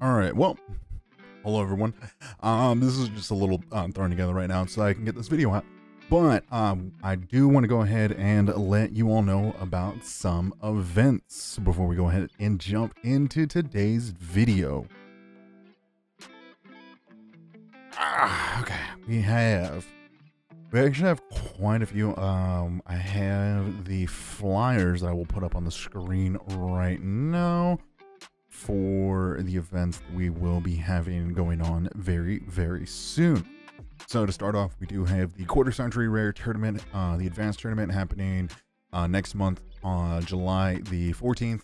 Alright, well, hello everyone. This is just a little thrown together right now so I can get this video out. But I do want to go ahead and let you all know about some events before we go ahead and jump into today's video. Okay, we actually have quite a few. I have the flyers that I will put up on the screen right now for the events that we will be having going on very, very soon. So to start off, we do have the quarter century rare tournament, the advanced tournament happening next month on July the 14th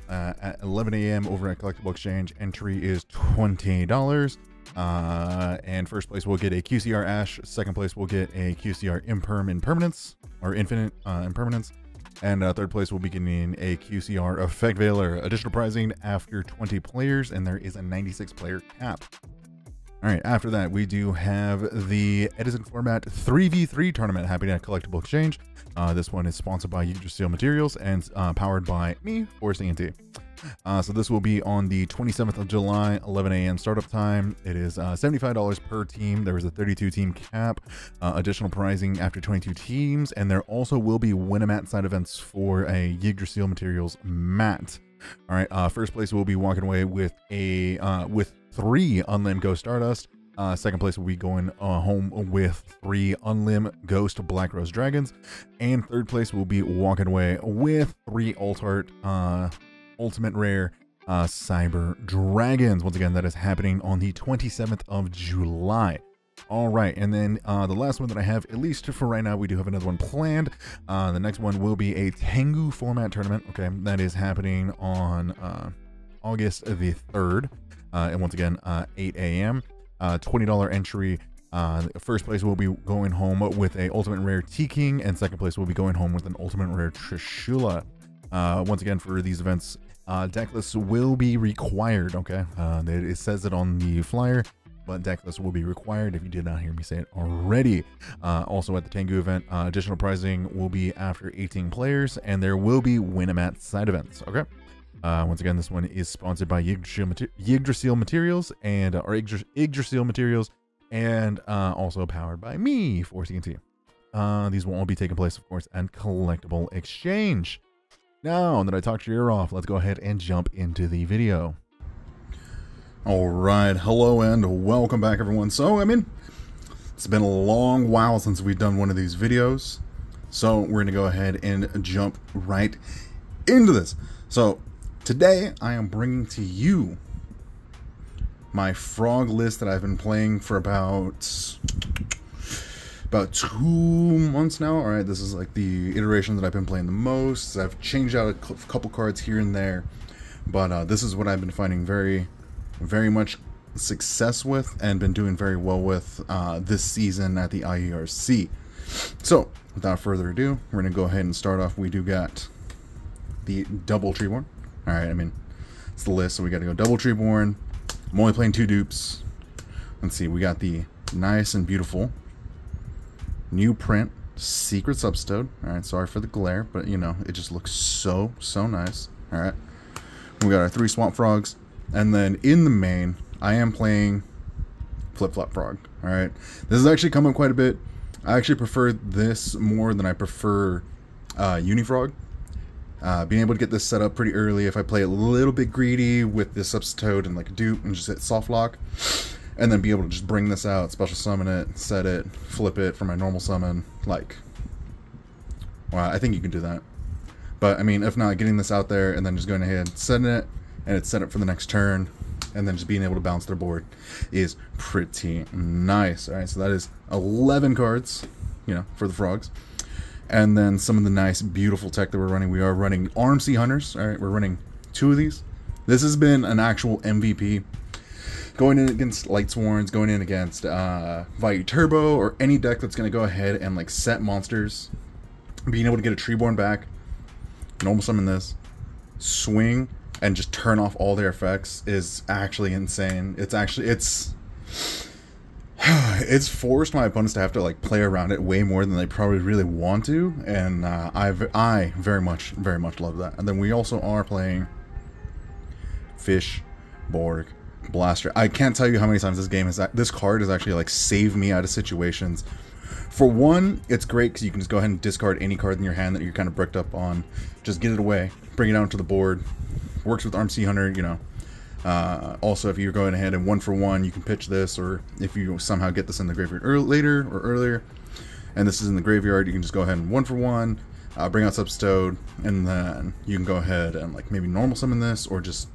at 11 a.m. over at Collectible Exchange. Entry is $20. And first place will get a QCR Ash, second place will get a QCR Imperm Impermanence, or Infinite Impermanence, and third place will be getting a QCR Effect Veiler. Additional prizing after 20 players, and there is a 96 player cap. Alright, after that, we do have the Edison format 3v3 tournament happening at Collectible Exchange. This one is sponsored by Yugioh Materials and powered by me, Forestent. So this will be on the 27th of July, 11 a.m. startup time. It is $75 per team. There is a 32 team cap, additional prizing after 22 teams, and there also will be win-a-mat side events for a Yggdrasil Materials mat. All right, first place will be walking away with a with 3 Unlim Ghost Stardust. Second place will be going home with 3 Unlim Ghost Black Rose Dragons, and third place will be walking away with 3 Alt-Art Ultimate Rare Cyber Dragons. Once again, that is happening on the 27th of July. All right, and then the last one that I have, at least for right now, we do have another one planned. The next one will be a Tengu format tournament. Okay, that is happening on August the 3rd, and once again, 8 a.m. $20 entry. First place will be going home with a Ultimate Rare T-King, and second place will be going home with an Ultimate Rare Trishula. Once again, for these events, decklists will be required. Okay, it says it on the flyer, but decklists will be required if you did not hear me say it already. Also at the Tengu event, additional prizing will be after 18 players, and there will be win-a-mat side events. Okay, once again, this one is sponsored by Yggdrasil Materials and Yggdrasil Materials, and also powered by me, Forestent. These will all be taking place, of course, at Collectible Exchange. Now that I talked your ear off, let's go ahead and jump into the video. All right, hello and welcome back, everyone. So, it's been a long while since we've done one of these videos, so we're going to go ahead and jump right into this. So, today I am bringing to you my frog list that I've been playing for about 2 months now. All right, this is like the iteration that I've been playing the most. I've changed out a couple cards here and there, but this is what I've been finding very much success with and been doing very well with this season at the IERC. So without further ado, we're gonna go ahead and start off. We do got the double Treeborn. All right, it's the list, so we got to go double Treeborn. I'm only playing 2 dupes. Let's see, we got the nice and beautiful new print Secret Substode. All right, sorry for the glare, but you know, it just looks so nice. All right, we got our 3 Swamp Frogs, and then in the main, I am playing Flip Flop Frog. All right, this has actually come up quite a bit. I actually prefer this more than I prefer Unifrog. Being able to get this set up pretty early if I play a little bit greedy with this Substode and like a dupe and just hit soft lock, and then be able to just bring this out, special summon it, set it, flip it for my normal summon. Like, well, I think you can do that. But if not, getting this out there and then just going ahead, setting it, and it's set up for the next turn, and then just being able to bounce their board is pretty nice. All right, so that is 11 cards, for the frogs. And then some of the nice, beautiful tech that we're running. We are running RMC Hunters. All right, we're running 2 of these. This has been an actual MVP. Going in against Lightsworns, going in against Vite Turbo, or any deck that's going to go ahead and like set monsters. Being able to get a Treeborn back, normal summon this, swing, and just turn off all their effects is actually insane. It's forced my opponents to have to like play around it way more than they probably really want to, and I very much love that. And then we also are playing Fish Borg, Blaster. I can't tell you how many times this card has actually like saved me out of situations. For one, it's great because you can just go ahead and discard any card in your hand that you're kind of bricked up on. Just get it away, bring it out to the board. Works with Arm Sea Hunter, you know. Also, if you're going ahead and 1-for-1, you can pitch this, or if you somehow get this in the graveyard later or earlier, and this is in the graveyard, you can just go ahead and 1-for-1, bring out Substode, and then you can go ahead and like maybe normal summon this, or just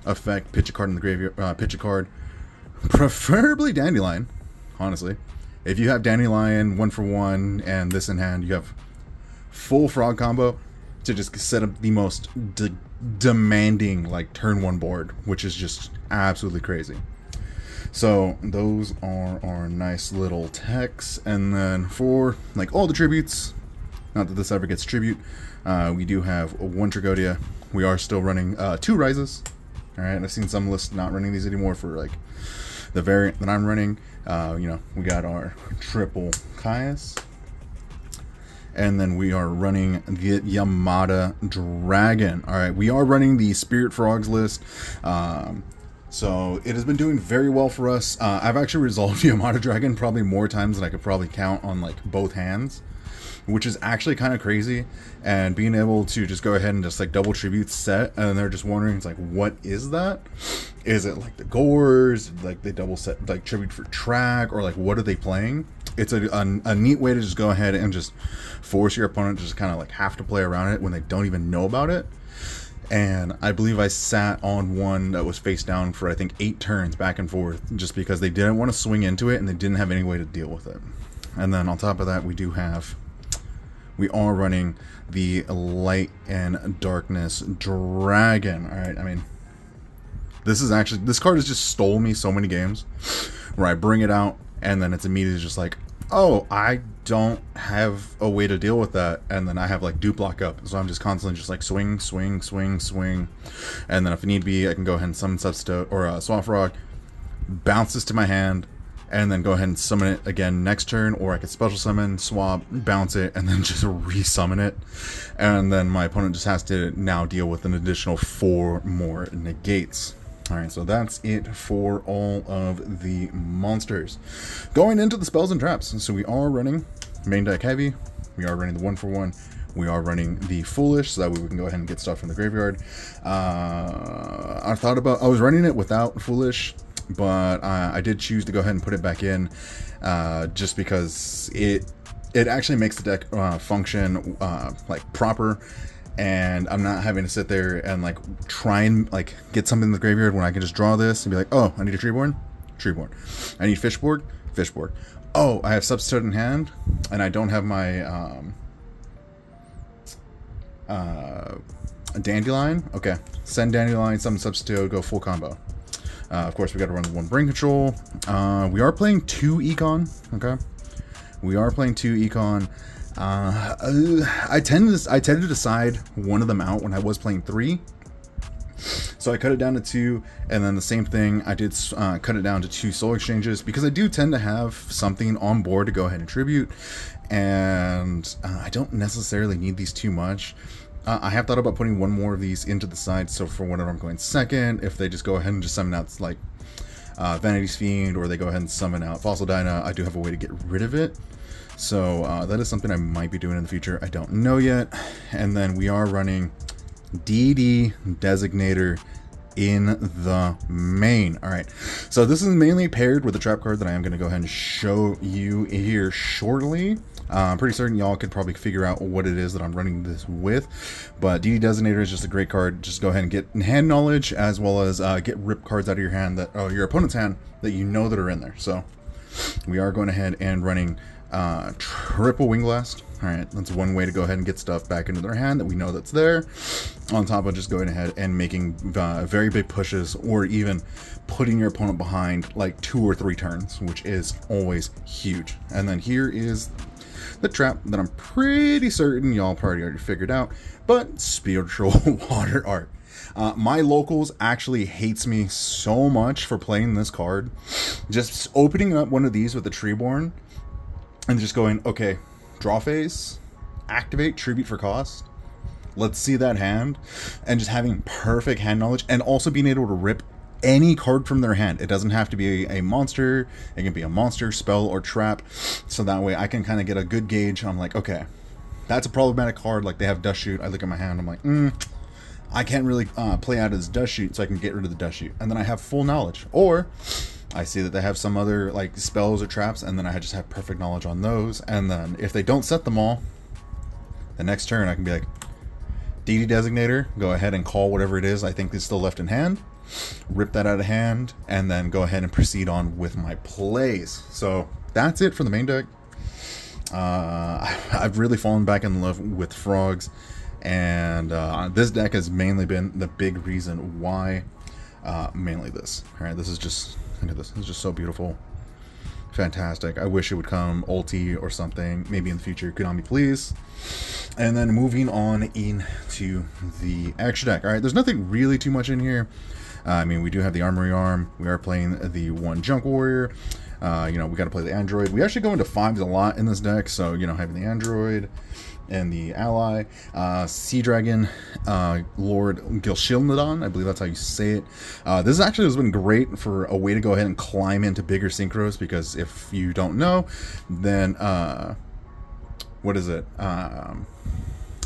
effect, pitch a card in the graveyard, pitch a card, preferably Dandelion, honestly. If you have Dandelion 1-for-1 and this in hand, you have full frog combo to just set up the most demanding like turn 1 board, which is just absolutely crazy. So those are our nice little techs, and then for like all the tributes, not that this ever gets tribute, we do have 1 Tragodia. We are still running 2 Rises. All right, I've seen some lists not running these anymore for like the variant that I'm running. You know, we got our triple Caius, and then we are running the Yamada Dragon. All right, we are running the Spirit Frogs list. So it has been doing very well for us. I've actually resolved Yamada Dragon probably more times than I could probably count on like both hands, which is actually kind of crazy. And being able to just go ahead and just like double tribute set, and they're just wondering, it's like, what is that? Is it like the Gores, like they double set like tribute for track, or like what are they playing? It's a neat way to just go ahead and just force your opponent to just kind of like have to play around it when they don't even know about it. And I believe I sat on one that was face down for I think 8 turns back and forth, just because they didn't want to swing into it and they didn't have any way to deal with it. And then on top of that, we are running the Light and Darkness Dragon. All right, I mean, this card has just stole me so many games where I bring it out and then it's immediately just like, oh, I don't have a way to deal with that, and then I have like dupe lock up, so I'm just constantly just like swing, swing, swing, swing, and then if need be, I can go ahead and summon Substode or Swamp Frog, bounce this to my hand, and then go ahead and summon it again next turn, or I could special summon, swap, bounce it, and then just re-summon it, and then my opponent just has to now deal with an additional 4 more negates. Alright, so that's it for all of the monsters. Going into the spells and traps, so we are running main deck heavy, we are running the 1-for-1, we are running the Foolish, so that way we can go ahead and get stuff from the graveyard. I was running it without Foolish, but I did choose to go ahead and put it back in, just because it actually makes the deck function like proper, and I'm not having to sit there and like try and like get something in the graveyard when I can just draw this and be like, oh, I need a Treeborn, Treeborn. I need Fishborg, Fishborg. Oh, I have Substode in hand, and I don't have my Dandelion. Okay, send Dandelion, summon Substode, go full combo. Of course, we got to run the 1 Brain Control. We are playing 2 Econ. Okay, we are playing 2 Econ. I tend to decide one of them out when I was playing 3, so I cut it down to 2, and then the same thing I did cut it down to 2 Soul Exchanges, because I do tend to have something on board to go ahead and tribute, and I don't necessarily need these too much. I have thought about putting 1 more of these into the side, so for whenever I'm going second, if they just go ahead and just summon out like Vanity's Fiend, or they go ahead and summon out Fossil Dyna, I do have a way to get rid of it. So that is something I might be doing in the future. I don't know yet. And then we are running DD Designator in the main. All right. So this is mainly paired with the trap card that I am going to go ahead and show you here shortly. I'm pretty certain y'all could probably figure out what it is that I'm running this with. But DD Designator is just a great card. Just go ahead and get hand knowledge, as well as get rip cards out of your hand, your opponent's hand, that you know that are in there. So we are going ahead and running triple Wing Blast. Alright, that's one way to go ahead and get stuff back into their hand that we know that's there, on top of just going ahead and making very big pushes, or even putting your opponent behind like 2 or 3 turns, which is always huge. And then here is the trap that I'm pretty certain y'all probably already figured out, but Spiritual Water Art. My locals actually hates me so much for playing this card. Just opening up one of these with a Treeborn and just going, okay, draw phase, activate, tribute for cost, let's see that hand, and just having perfect hand knowledge, and also being able to rip any card from their hand. It doesn't have to be a monster. It can be a monster, spell, or trap. So that way I can kind of get a good gauge on like, okay, that's a problematic card. Like they have Dust Shoot. I look at my hand. I'm like, I can't really play out as Dust Shoot, so I can get rid of the Dust Shoot. And then I have full knowledge. Or I see that they have some other like spells or traps, and then I just have perfect knowledge on those. And then if they don't set them all, the next turn I can be like, DD Designator, go ahead and call whatever it is I think is still left in hand, rip that out of hand, and then go ahead and proceed on with my plays. So that's it for the main deck. I've really fallen back in love with frogs, and this deck has mainly been the big reason why. Mainly this. All right, this is just, look at this. This is just so beautiful, fantastic. I wish it would come ulti or something, maybe in the future. Konami, please. And then moving on into the extra deck. All right, there's nothing really too much in here. I mean, we do have the Armory Arm. We are playing the one Junk Warrior. You know, we got to play the Android. We actually go into 5s a lot in this deck, so, you know, having the Android and the Ally, Sea Dragon, Lord Gilshilnadon, I believe that's how you say it. This actually has been great for a way to go ahead and climb into bigger synchros, because if you don't know, then, what is it?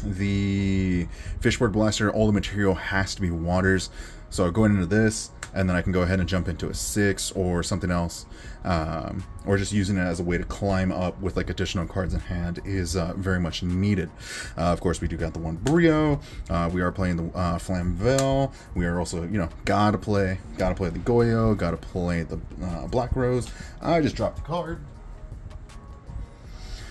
The Fishboard Blaster, all the material has to be waters. So going into this, and then I can go ahead and jump into a 6 or something else, or just using it as a way to climb up with like additional cards in hand is very much needed. Of course, we do got the one Brio. We are playing the Flamvel. We are also, you know, gotta play the Yugioh, gotta play the Black Rose. I just dropped a card.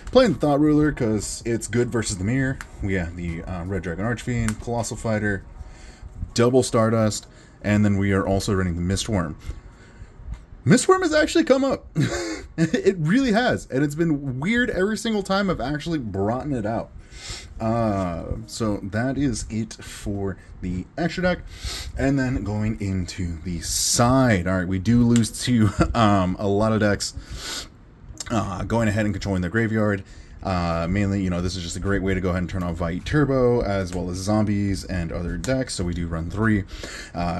Playing the Thought Ruler because it's good versus the mirror. We have the Red Dragon Archfiend, Colossal Fighter, double Stardust, and then we are also running the Mistworm. Mistworm has actually come up. It really has, and it's been weird every single time I've actually brought it out. So that is it for the extra deck. And then going into the side. All right, we do lose to a lot of decks going ahead and controlling their graveyard. Mainly, you know, this is just a great way to go ahead and turn on Vi Turbo, as well as zombies and other decks. So we do run 3.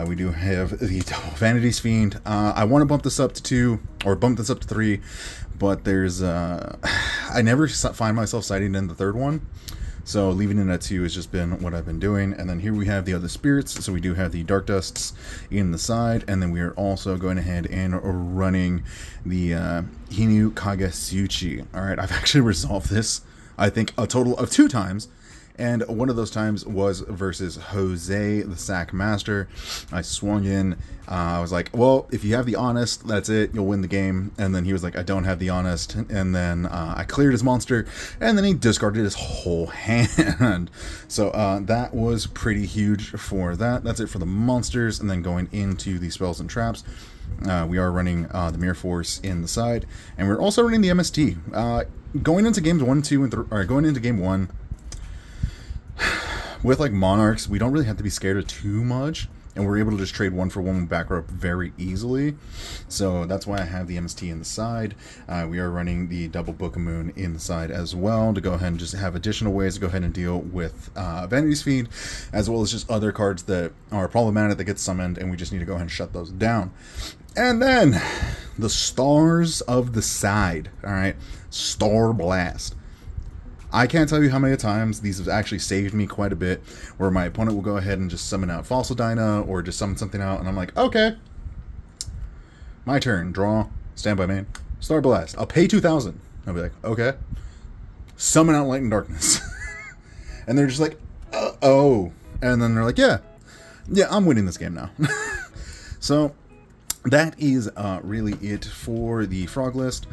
We do have the Vanity's Fiend. I want to bump this up to 2, or bump this up to 3, but there's I never find myself citing in the third one. So leaving it at 2 has just been what I've been doing. And then here we have the other spirits. So we do have the Dark Dusts in the side. And then we are also going ahead and running the Hinu Kagesuchi. All right, I've actually resolved this, I think, a total of 2 times. And one of those times was versus Jose, the Sack Master. I swung in. I was like, well, if you have the Honest, that's it. You'll win the game. And then he was like, I don't have the Honest. And then I cleared his monster. And then he discarded his whole hand. So that was pretty huge for that. That's it for the monsters. And then going into the spells and traps. We are running the Mirror Force in the side. And we're also running the MST. Going into games 1, 2, and 3, or going into game 1, with like Monarchs, we don't really have to be scared of too much, and we're able to just trade 1 for 1 with back row very easily. So that's why I have the MST in the side. We are running the double Book of Moon in the side as well, to go ahead and just have additional ways to go ahead and deal with Vanity's Fiend, as well as just other cards that are problematic that get summoned, and we just need to go ahead and shut those down. And then the stars of the side. All right, Star Blast. I can't tell you how many times these have actually saved me quite a bit, where my opponent will go ahead and just summon out Fossil Dyna, or just summon something out, and I'm like, okay, my turn, draw, standby main, Star Blast, I'll pay 2,000. I'll be like, okay, summon out Light and Darkness. And they're just like, oh, and then they're like, yeah, I'm winning this game now. So that is really it for the frog list.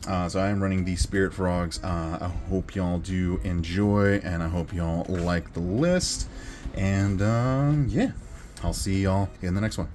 So I am running the Spirit Frogs. I hope y'all do enjoy, and I hope y'all like the list. And yeah, I'll see y'all in the next one.